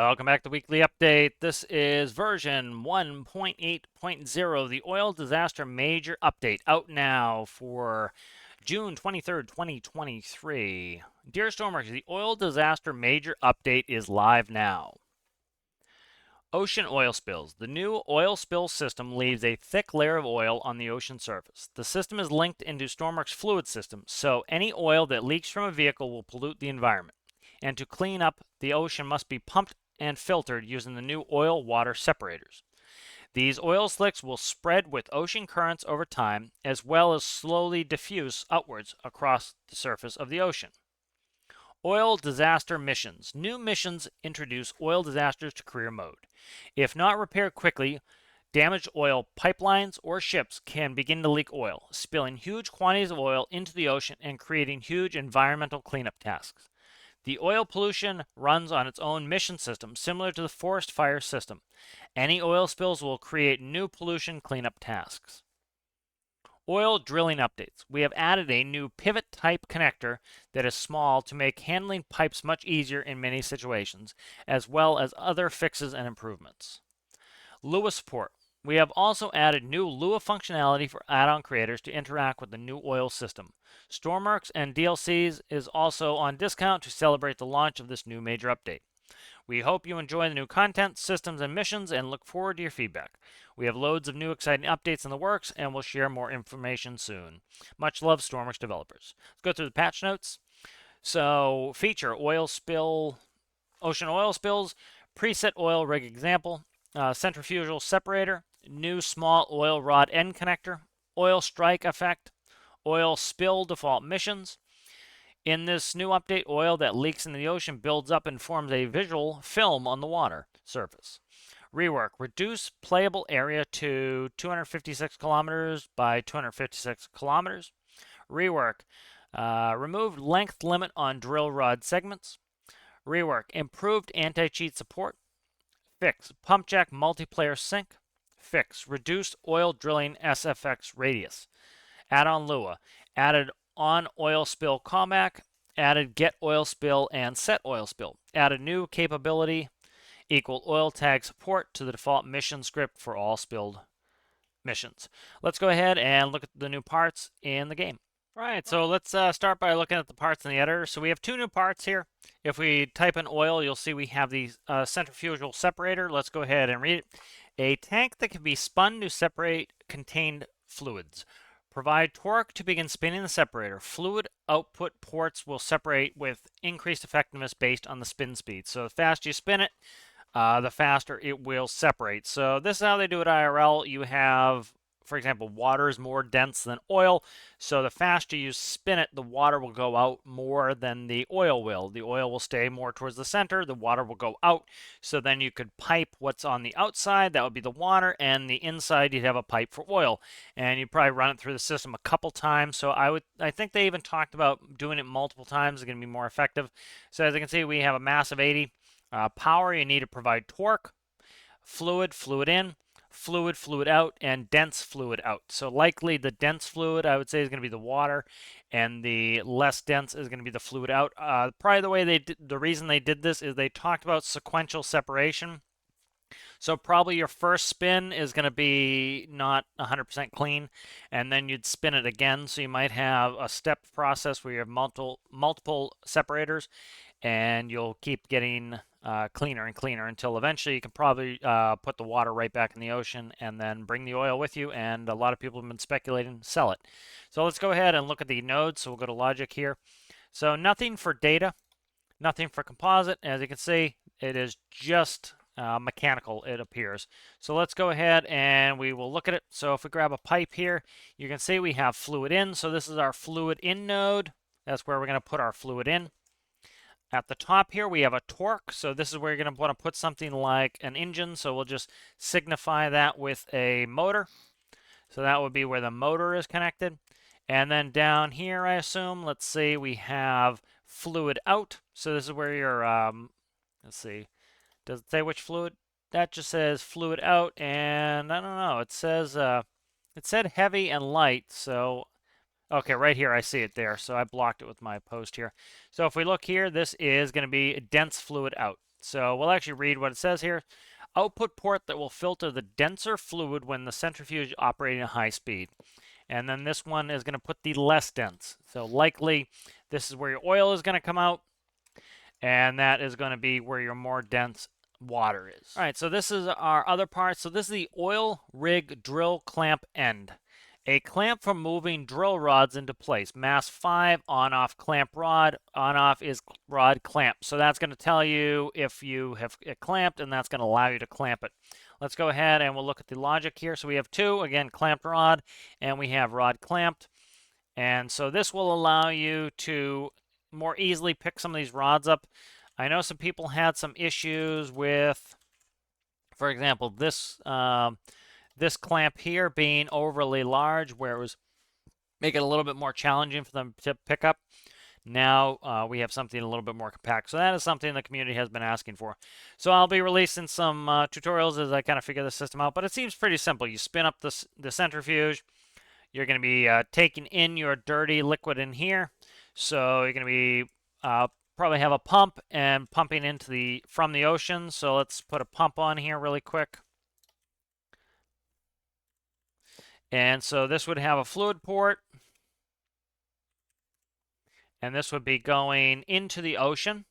Welcome back to the weekly update. This is version 1.8.0, the oil disaster major update, out now for June 23rd, 2023. Dear Stormworks, the oil disaster major update is live now. Ocean oil spills. The new oil spill system leaves a thick layer of oil on the ocean surface. The system is linked into Stormworks fluid system, so any oil that leaks from a vehicle will pollute the environment. And to clean up, the ocean must be pumped and filtered using the new oil-water separators. These oil slicks will spread with ocean currents over time, as well as slowly diffuse outwards across the surface of the ocean. Oil disaster missions. New missions introduce oil disasters to career mode. If not repaired quickly, damaged oil pipelines or ships can begin to leak oil, spilling huge quantities of oil into the ocean and creating huge environmental cleanup tasks. The oil pollution runs on its own mission system, similar to the forest fire system. Any oil spills will create new pollution cleanup tasks. Oil drilling updates. We have added a new pivot type connector that is small to make handling pipes much easier in many situations, as well as other fixes and improvements. Lua support. We have also added new Lua functionality for add-on creators to interact with the new oil system. Stormworks and DLCs is also on discount to celebrate the launch of this new major update. We hope you enjoy the new content, systems, and missions, and look forward to your feedback. We have loads of new exciting updates in the works, and we'll share more information soon. Much love, Stormworks developers. Let's go through the patch notes. So, feature oil spill, ocean oil spills, preset oil rig example, centrifugal separator, new small oil rod end connector, oil strike effect, oil spill default missions. In this new update, oil that leaks into the ocean builds up and forms a visual film on the water surface. Rework. Reduce playable area to 256 kilometers by 256 kilometers. Rework. Remove length limit on drill rod segments. Rework. Improved anti-cheat support. Fix. Pump jack multiplayer sync. Fix. Reduced oil drilling SFX radius. Add-on Lua. Added on oil spill callback. Added get oil spill and set oil spill. Added new capability equal oil tag support to the default mission script for all spilled missions. Let's go ahead and look at the new parts in the game. All right, so let's start by looking at the parts in the editor. So we have two new parts here. If we type in oil, you'll see we have the centrifugal separator. Let's go ahead and read it. A tank that can be spun to separate contained fluids. Provide torque to begin spinning the separator. Fluid output ports will separate with increased effectiveness based on the spin speed. So the faster you spin it, the faster it will separate. So this is how they do it IRL. You have, for example, water is more dense than oil. So the faster you spin it, the water will go out more than the oil will. The oil will stay more towards the center. The water will go out. So then you could pipe what's on the outside. That would be the water. And the inside, you'd have a pipe for oil. And you'd probably run it through the system a couple times. So I think they even talked about doing it multiple times. It's going to be more effective. So as you can see, we have a mass of 80. Power, you need to provide torque. Fluid in. Fluid out, and dense fluid out. So likely the dense fluid, I would say, is going to be the water, and the less dense is going to be the fluid out. Probably the reason they did this is they talked about sequential separation. So probably your first spin is going to be not 100% clean, and then you'd spin it again. So you might have a step process where you have multiple separators, and you'll keep getting cleaner and cleaner until eventually you can probably put the water right back in the ocean and then bring the oil with you. And a lot of people have been speculating to sell it. So let's go ahead and look at the nodes. So we'll go to logic here. So nothing for data, nothing for composite. As you can see, it is just mechanical, it appears. So let's go ahead and we will look at it. So if we grab a pipe here, you can see we have fluid in. So this is our fluid in node. That's where we're going to put our fluid in. At the top here, we have a torque. So this is where you're going to want to put something like an engine. So we'll just signify that with a motor. So that would be where the motor is connected. And then down here, I assume, let's see, we have fluid out. So this is where your, let's see, does it say which fluid? That just says fluid out. And I don't know, it says, it said heavy and light. So okay, right here, I see it there. So I blocked it with my post here. So if we look here, this is going to be dense fluid out. So we'll actually read what it says here. Output port that will filter the denser fluid when the centrifuge operating at high speed. And then this one is going to put the less dense. So likely this is where your oil is going to come out, and that is going to be where your more dense water is. All right, so this is our other part. So this is the oil rig drill clamp end. A clamp for moving drill rods into place. Mass 5, on-off clamp rod. On-off is rod clamp. So that's going to tell you if you have it clamped, and that's going to allow you to clamp it. Let's go ahead and we'll look at the logic here. So we have 2, again, clamped rod, and we have rod clamped. And so this will allow you to more easily pick some of these rods up. I know some people had some issues with, for example, this this clamp here being overly large, where it was make it a little bit more challenging for them to pick up. Now we have something a little bit more compact. So that is something the community has been asking for. So I'll be releasing some tutorials as I kind of figure the system out, but it seems pretty simple. You spin up the centrifuge. You're going to be taking in your dirty liquid in here. So you're going to be probably have a pump and pumping into from the ocean. So let's put a pump on here really quick. And so this would have a fluid port. And this would be going into the ocean.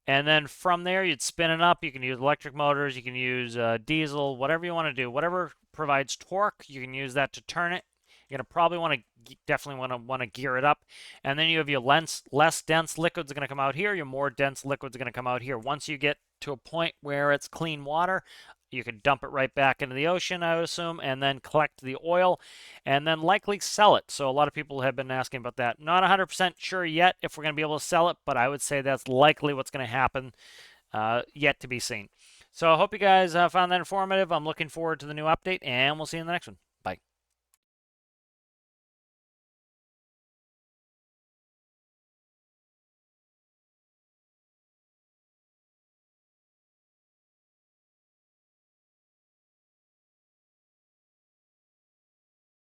And then from there, you'd spin it up. You can use electric motors. You can use diesel, whatever you want to do. Whatever provides torque, you can use that to turn it. You're going to probably definitely want to gear it up. And then you have your less dense liquids going to come out here. Your more dense liquids are going to come out here. Once you get to a point where it's clean water, you can dump it right back into the ocean, I would assume, and then collect the oil, and then likely sell it. So a lot of people have been asking about that. Not 100% sure yet if we're going to be able to sell it, but I would say that's likely what's going to happen, yet to be seen. So I hope you guys found that informative. I'm looking forward to the new update, and we'll see you in the next one.